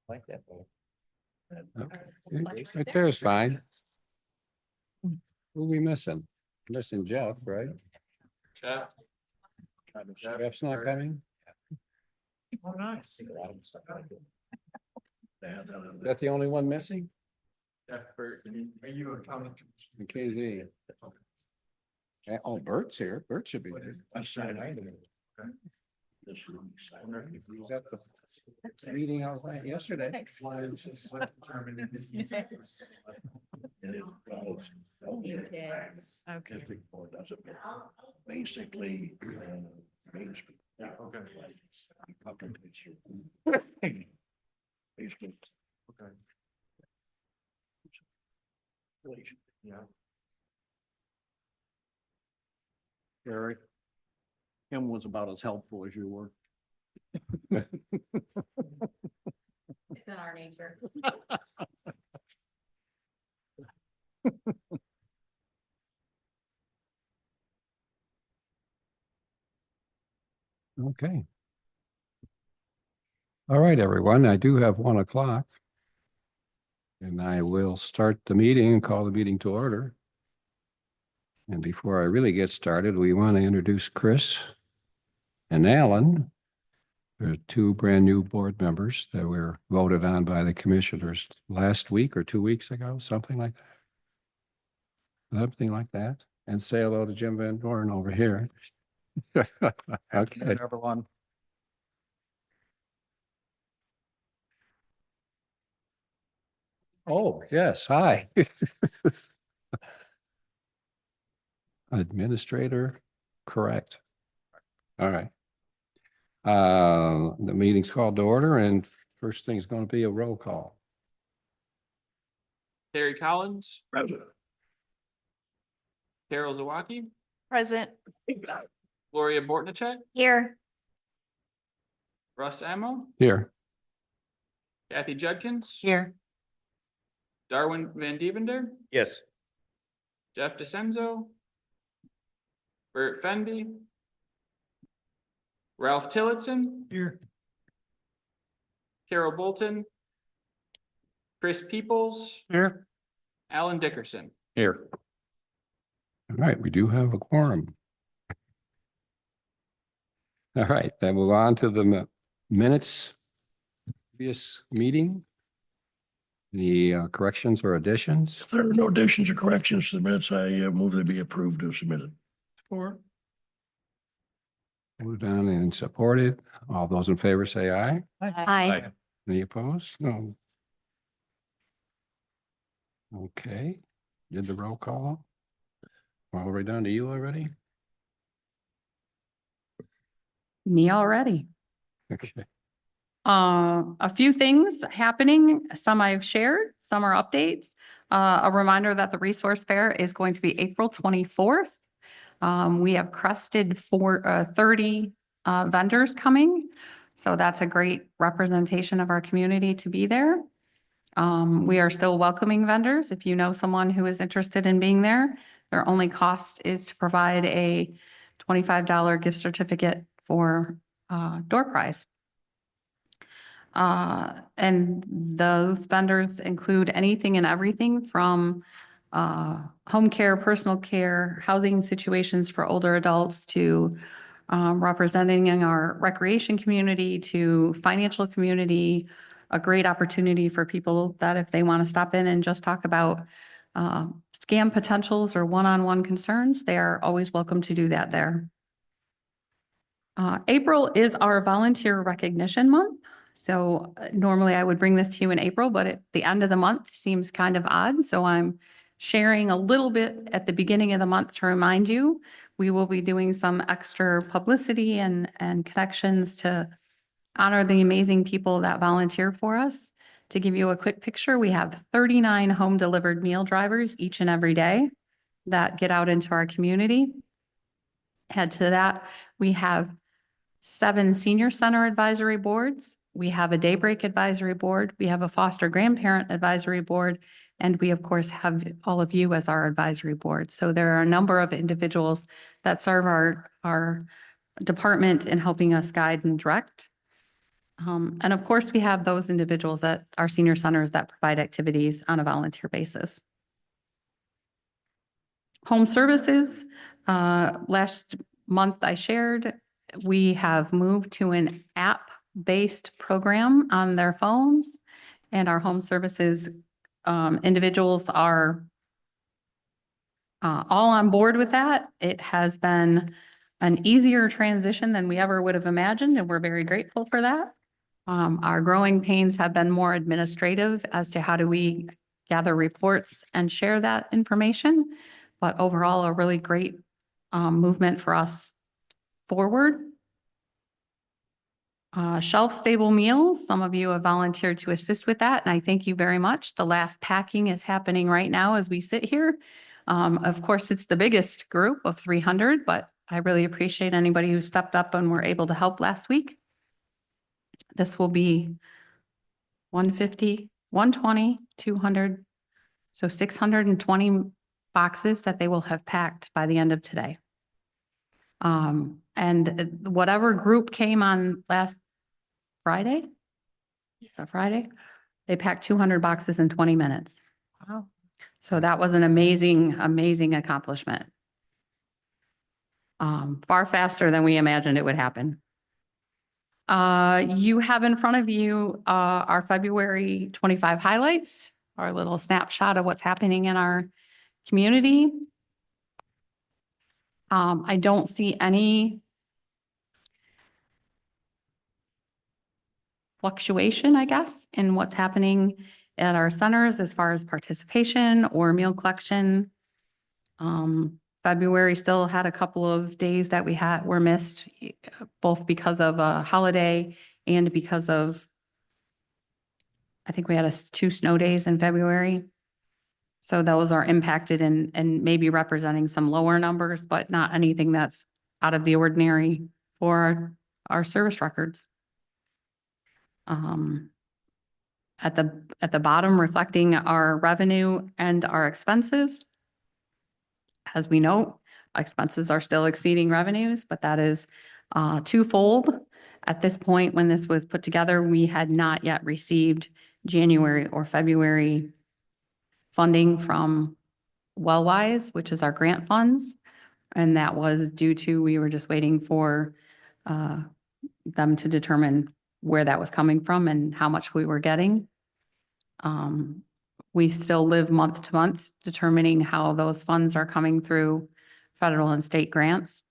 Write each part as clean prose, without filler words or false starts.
Like that. Right there is fine. Who are we missing? Missing Jeff, right? Jeff. Jeff's not coming? Oh, nice. Is that the only one missing? Are you accounting? KZ. Oh, Bert's here. Bert should be there. Is that the meeting I was at yesterday? Okay. Basically, Main Street. Yeah, okay. Basically. Okay. Yeah. Gary. Him was about as helpful as you were. It's in our nature. Okay. All right, everyone, I do have 1 o'clock. And I will start the meeting and call the meeting to order. And before I really get started, we want to introduce Chris and Alan. They're 2 brand new board members that were voted on by the commissioners last week or 2 weeks ago, something like that. Something like that. And say hello to Jim Van Dorn over here. Okay. Everyone. Oh, yes, hi. Administrator, correct. All right. The meeting's called to order and first thing's going to be a roll call. Terry Collins, Present. Carol Zawaki, Present. Gloria Bortnicek, Here. Russ Ammo, Here. Kathy Judkins, Here. Darwin Van Divender, Yes. Jeff DeCenzo, Bert Fenby, Ralph Tillotson, Here. Carol Bolton, Chris Peoples, Here. Alan Dickerson. Here. All right, we do have a quorum. All right, then move on to the minutes. Previous meeting. Any corrections or additions? If there are no additions or corrections to the minutes, I move they be approved or submitted. Four. Moved on and supported. All those in favor say aye. Aye. Any opposed? No. Okay, did the roll call? All the way down to you already? Me already. Okay. A few things happening. Some I've shared, some are updates. A reminder that the resource fair is going to be April 24th. We have crested 30 vendors coming. So that's a great representation of our community to be there. We are still welcoming vendors. If you know someone who is interested in being there, their only cost is to provide a $25 gift certificate for door prize. And those vendors include anything and everything from home care, personal care, housing situations for older adults to representing in our recreation community to financial community, a great opportunity for people that if they want to stop in and just talk about scam potentials or one-on-one concerns, they are always welcome to do that there. April is our volunteer recognition month. So normally I would bring this to you in April, but at the end of the month seems kind of odd. So I'm sharing a little bit at the beginning of the month to remind you. We will be doing some extra publicity and connections to honor the amazing people that volunteer for us. To give you a quick picture, we have 39 home delivered meal drivers each and every day that get out into our community. Add to that, we have 7 senior center advisory boards. We have a daybreak advisory board. We have a foster grandparent advisory board. And we, of course, have all of you as our advisory board. So there are a number of individuals that serve our department in helping us guide and direct. And of course, we have those individuals at our senior centers that provide activities on a volunteer basis. Home services, last month I shared, we have moved to an app-based program on their phones. And our home services individuals are all on board with that. It has been an easier transition than we ever would have imagined, and we're very grateful for that. Our growing pains have been more administrative as to how do we gather reports and share that information. But overall, a really great movement for us forward. Shelf-stable meals, some of you have volunteered to assist with that, and I thank you very much. The last packing is happening right now as we sit here. Of course, it's the biggest group of 300, but I really appreciate anybody who stepped up and were able to help last week. This will be 150, 120, 200, so 620 boxes that they will have packed by the end of today. And whatever group came on last Friday, is that Friday? They packed 200 boxes in 20 minutes. Wow. So that was an amazing, amazing accomplishment. Far faster than we imagined it would happen. You have in front of you, our February 25 highlights, our little snapshot of what's happening in our community. I don't see any fluctuation, I guess, in what's happening at our centers as far as participation or meal collection. February still had a couple of days that were missed, both because of a holiday and because of, I think we had 2 snow days in February. So those are impacted and maybe representing some lower numbers, but not anything that's out of the ordinary for our service records. At the bottom, reflecting our revenue and our expenses. As we know, expenses are still exceeding revenues, but that is twofold. At this point, when this was put together, we had not yet received January or February funding from Wellwise, which is our grant funds. And that was due to, we were just waiting for them to determine where that was coming from and how much we were getting. We still live month to month, determining how those funds are coming through federal and state grants.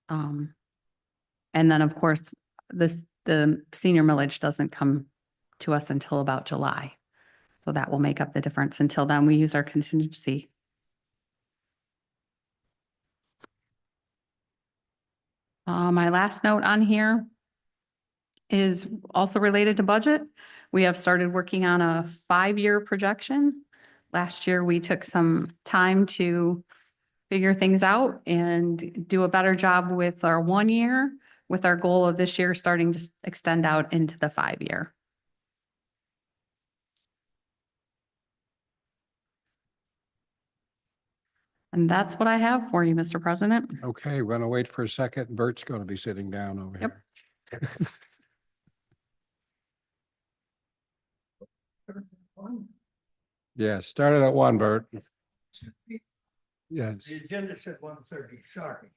And then, of course, the senior millage doesn't come to us until about July. So that will make up the difference. Until then, we use our contingency. My last note on here is also related to budget. We have started working on a 5-year projection. Last year, we took some time to figure things out and do a better job with our 1 year, with our goal of this year starting to extend out into the 5-year. And that's what I have for you, Mr. President. Okay, we're gonna wait for a second. Bert's gonna be sitting down over Yep. here. Yeah, started at 1, Bert. Yes, The agenda said 1:30, sorry.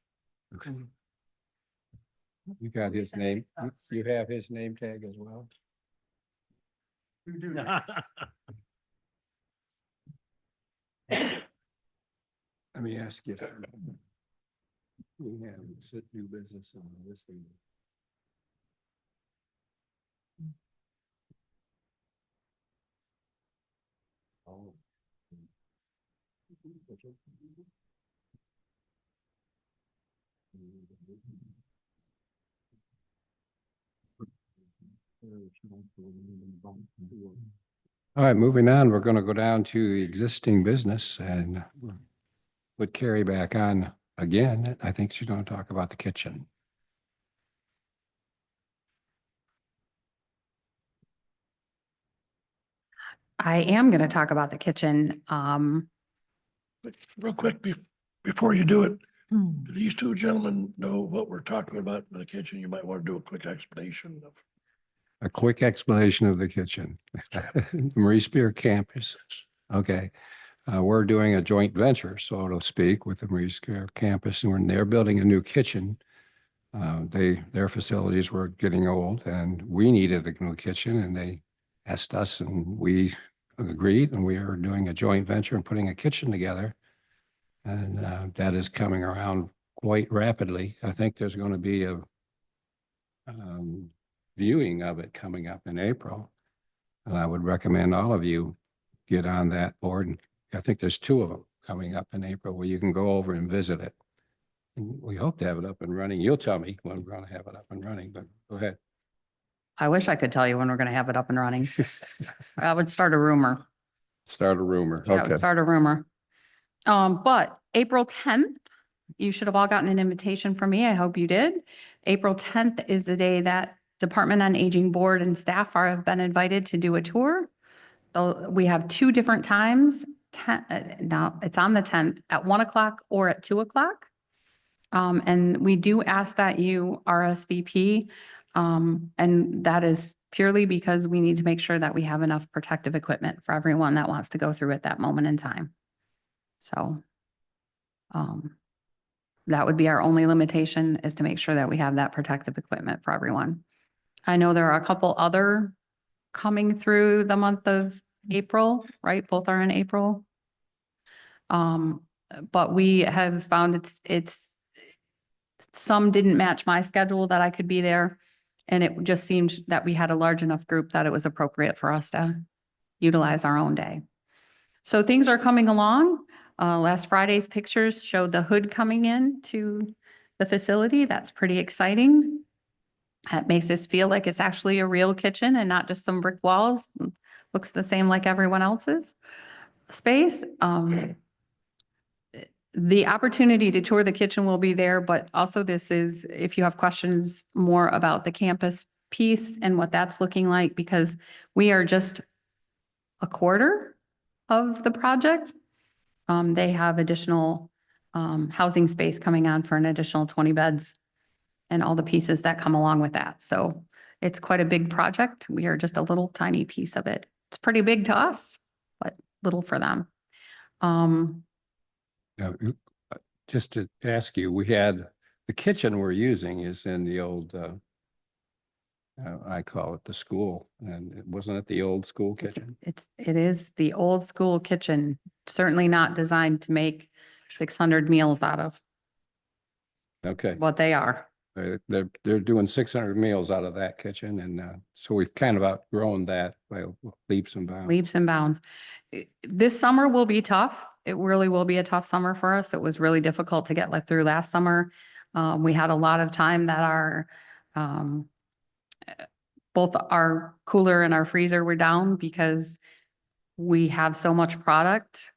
you got his name. You have his name tag as well. You do. Let me ask you. something. We have sit new business on this thing. Oh. All right, moving on, we're going to go down to existing business and put Carrie back on again. I think she's going to talk about the kitchen. I am going to talk about the kitchen. But real quick, before you do it, do these 2 gentlemen know what we're talking about in the kitchen? You might want to do a quick explanation of A quick explanation of the kitchen. Marie Spear campus. Okay. We're doing a joint venture, so to speak, with the Marie Spear campus, and they're building a new kitchen. Their facilities were getting old and we needed a new kitchen, and they asked us and we agreed, and we are doing a joint venture and putting a kitchen together. And that is coming around quite rapidly. I think there's going to be a viewing of it coming up in April. And I would recommend all of you get on that board. And I think there's 2 of them coming up in April where you can go over and visit it. And we hope to have it up and running. You'll tell me when we're going to have it up and running, but go ahead. I wish I could tell you when we're going to have it up and running. I would start a rumor. Start a rumor. Yeah, I would Okay. start a rumor. But April 10th, you should have all gotten an invitation from me. I hope you did. April 10th is the day that Department on Aging Board and staff have been invited to do a tour. So we have 2 different times. Now it's on the 10th at 1 o'clock or at 2 o'clock. And we do ask that you RSVP. And that is purely because we need to make sure that we have enough protective equipment for everyone that wants to go through at that moment in time. So, that would be our only limitation, is to make sure that we have that protective equipment for everyone. I know there are a couple other coming through the month of April, right? Both are in April. But we have found some didn't match my schedule that I could be there. And it just seemed that we had a large enough group that it was appropriate for us to utilize our own day. So things are coming along. Last Friday's pictures showed the hood coming in to the facility. That's pretty exciting. That makes us feel like it's actually a real kitchen and not just some brick walls. Looks the same like everyone else's space. The opportunity to tour the kitchen will be there, but also this is, if you have questions more about the campus piece and what that's looking like, because we are just a quarter of the project. They have additional housing space coming on for an additional 20 beds and all the pieces that come along with that. So it's quite a big project. We are just a little tiny piece of it. It's pretty big to us, but little for them. Now, just to ask you, we had the kitchen we're using is in the old, I call it the school, and wasn't it the old school kitchen? It is the old school kitchen, certainly not designed to make 600 meals out of Okay. what they are. They're doing 600 meals out of that kitchen, and so we've kind of outgrown that by leaps and bounds. Leaps and bounds. This summer will be tough. It really will be a tough summer for us. It was really difficult to get through last summer. We had a lot of time that our both our cooler and our freezer were down because we have so much product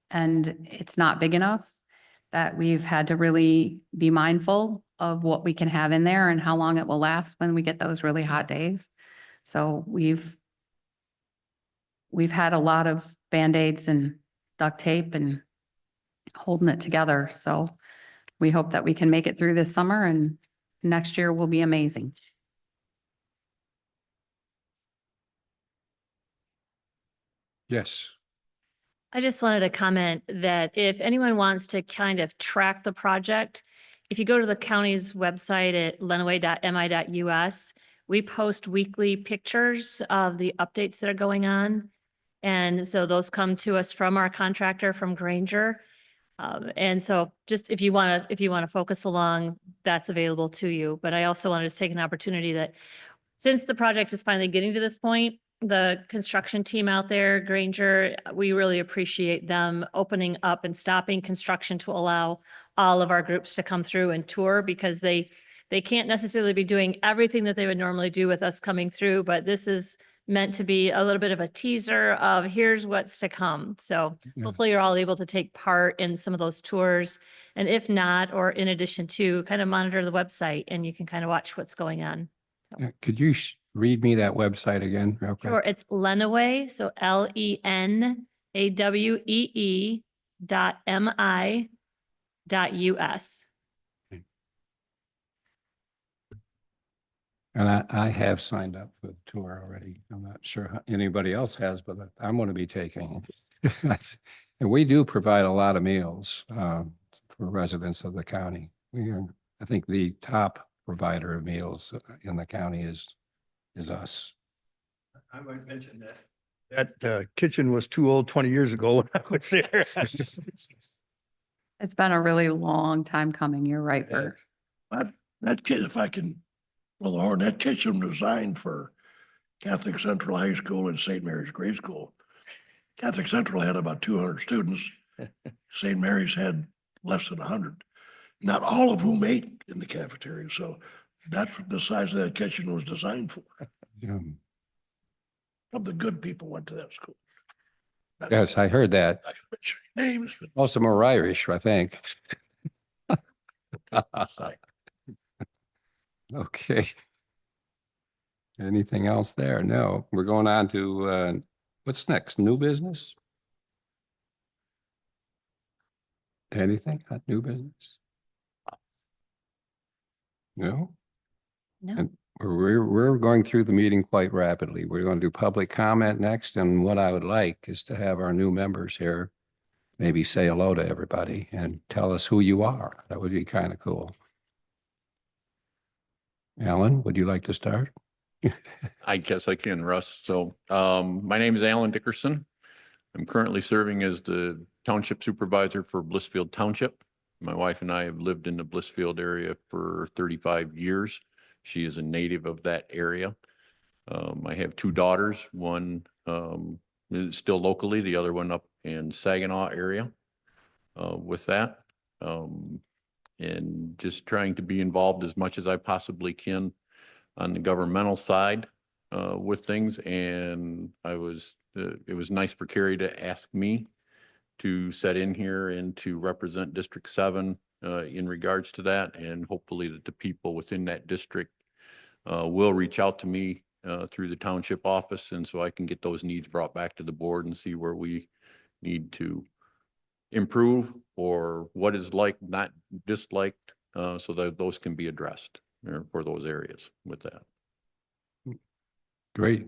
and it's not big enough, that we've had to really be mindful of what we can have in there and how long it will last when we get those really hot days. So we've had a lot of Band-Aids and duct tape and holding it together. So we hope that we can make it through this summer, and next year will be amazing. Yes. I just wanted to comment that if anyone wants to kind of track the project, if you go to the county's website at lenawee.mi.us, we post weekly pictures of the updates that are going on. And so those come to us from our contractor, from Granger. And so just if you want to focus along, that's available to you. But I also wanted to take an opportunity that since the project is finally getting to this point, the construction team out there, Granger, we really appreciate them opening up and stopping construction to allow all of our groups to come through and tour, because they can't necessarily be doing everything that they would normally do with us coming through, but this is meant to be a little bit of a teaser of here's what's to come. So Yeah. hopefully you're all able to take part in some of those tours. And if not, or in addition to, kind of monitor the website and you can kind of watch what's going on. Yeah, could you read me that website again real quick? Sure, it's Lenawee, so LENAWEE.MI.US. And I have signed up for the tour already. I'm not sure how anybody else has, but I'm going to be taking it. And we do provide a lot of meals for residents of the county. We are, I think, the top provider of meals in the county is us. I might mention that. That kitchen was too old 20 years ago when I was there. It's been a really long time coming. You're right, Bert. That kid, if I can, well, or that kitchen was designed for Catholic Central High School and St. Mary's Grade School. Catholic Central had about 200 students. St. Mary's had less than 100, not all of whom ate in the cafeteria. So that's what the size of that kitchen was designed for. Yeah. Some of the good people went to that school. Yes, I heard that. I can mention names, but Most of them are Irish, I think. Okay. Anything else there? No, we're going on to, what's next? New business? Anything? New business? No? No. And we're going through the meeting quite rapidly. We're going to do public comment next, and what I would like is to have our new members here maybe say hello to everybody and tell us who you are. That would be kind of cool. Alan, would you like to start? I guess I can, Russ. So my name is Alan Dickerson. I'm currently serving as the township supervisor for Blissfield Township. My wife and I have lived in the Blissfield area for 35 years. She is a native of that area. I have two daughters. One is still locally, the other one up in Saginaw area with that. And just trying to be involved as much as I possibly can on the governmental side with things. And it was nice for Carrie to ask me to set in here and to represent District 7 in regards to that. And hopefully that the people within that district will reach out to me through the township office. And so I can get those needs brought back to the board and see where we need to improve or what is like not disliked so that those can be addressed for those areas with that. Great.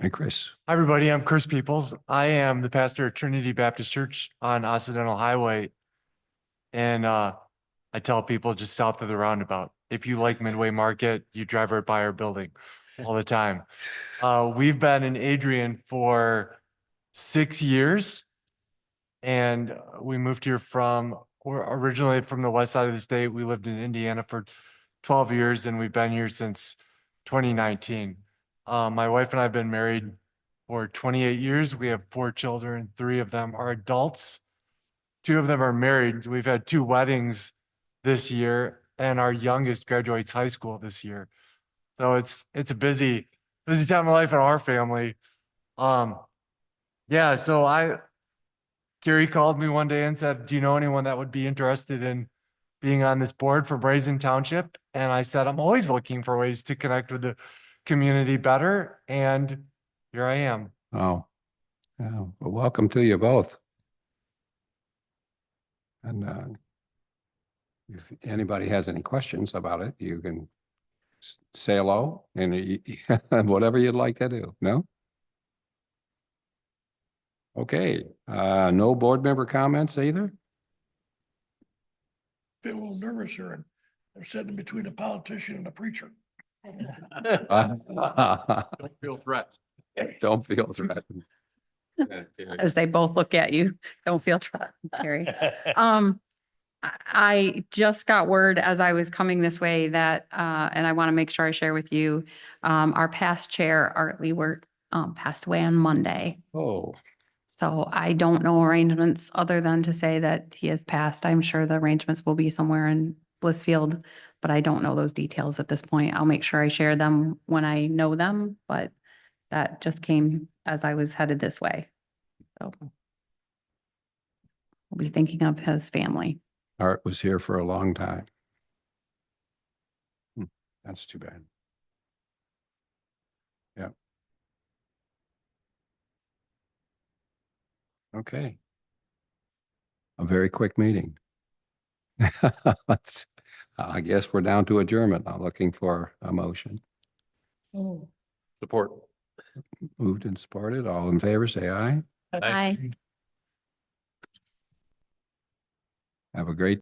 And Chris. Hi, everybody. I'm Chris Peoples. I am the pastor at Trinity Baptist Church on Occidental Highway. And I tell people just south of the roundabout, if you like Midway Market, you drive right by our building all the time. We've been in Adrian for 6 years. And we moved here we're originally from the west side of the state. We lived in Indiana for 12 years and we've been here since 2019. My wife and I have been married for 28 years. We have 4 children. 3 of them are adults. 2 of them are married. We've had 2 weddings this year and our youngest graduates high school this year. So it's a busy time of life in our family. Yeah, so Gary called me one day and said, do you know anyone that would be interested in being on this board for Brazen Township? And I said, I'm always looking for ways to connect with the community better. And here I am. Oh, yeah. Well, welcome to you both. And if anybody has any questions about it, you can say hello and whatever you'd like to do. No? Okay, no board member comments either? feel a little nervous here. And I'm sitting between a politician and a preacher. Don't feel threatened. Don't feel threatened. As they both look at you, don't feel threatened, Terry. I just got word as I was coming this way that, and I want to make sure I share with you, our past chair, Art Leewert, passed away on Monday. Oh, So I don't know arrangements other than to say that he has passed. I'm sure the arrangements will be somewhere in Blissfield, but I don't know those details at this point. I'll make sure I share them when I know them, but that just came as I was headed this way. So we'll be thinking of his family. Art was here for a long time. That's too bad. Yeah. Okay. A very quick meeting. I guess we're down to adjournment. I'm looking for a motion. Support. Moved and supported. All in favor, say aye. Aye. Have a great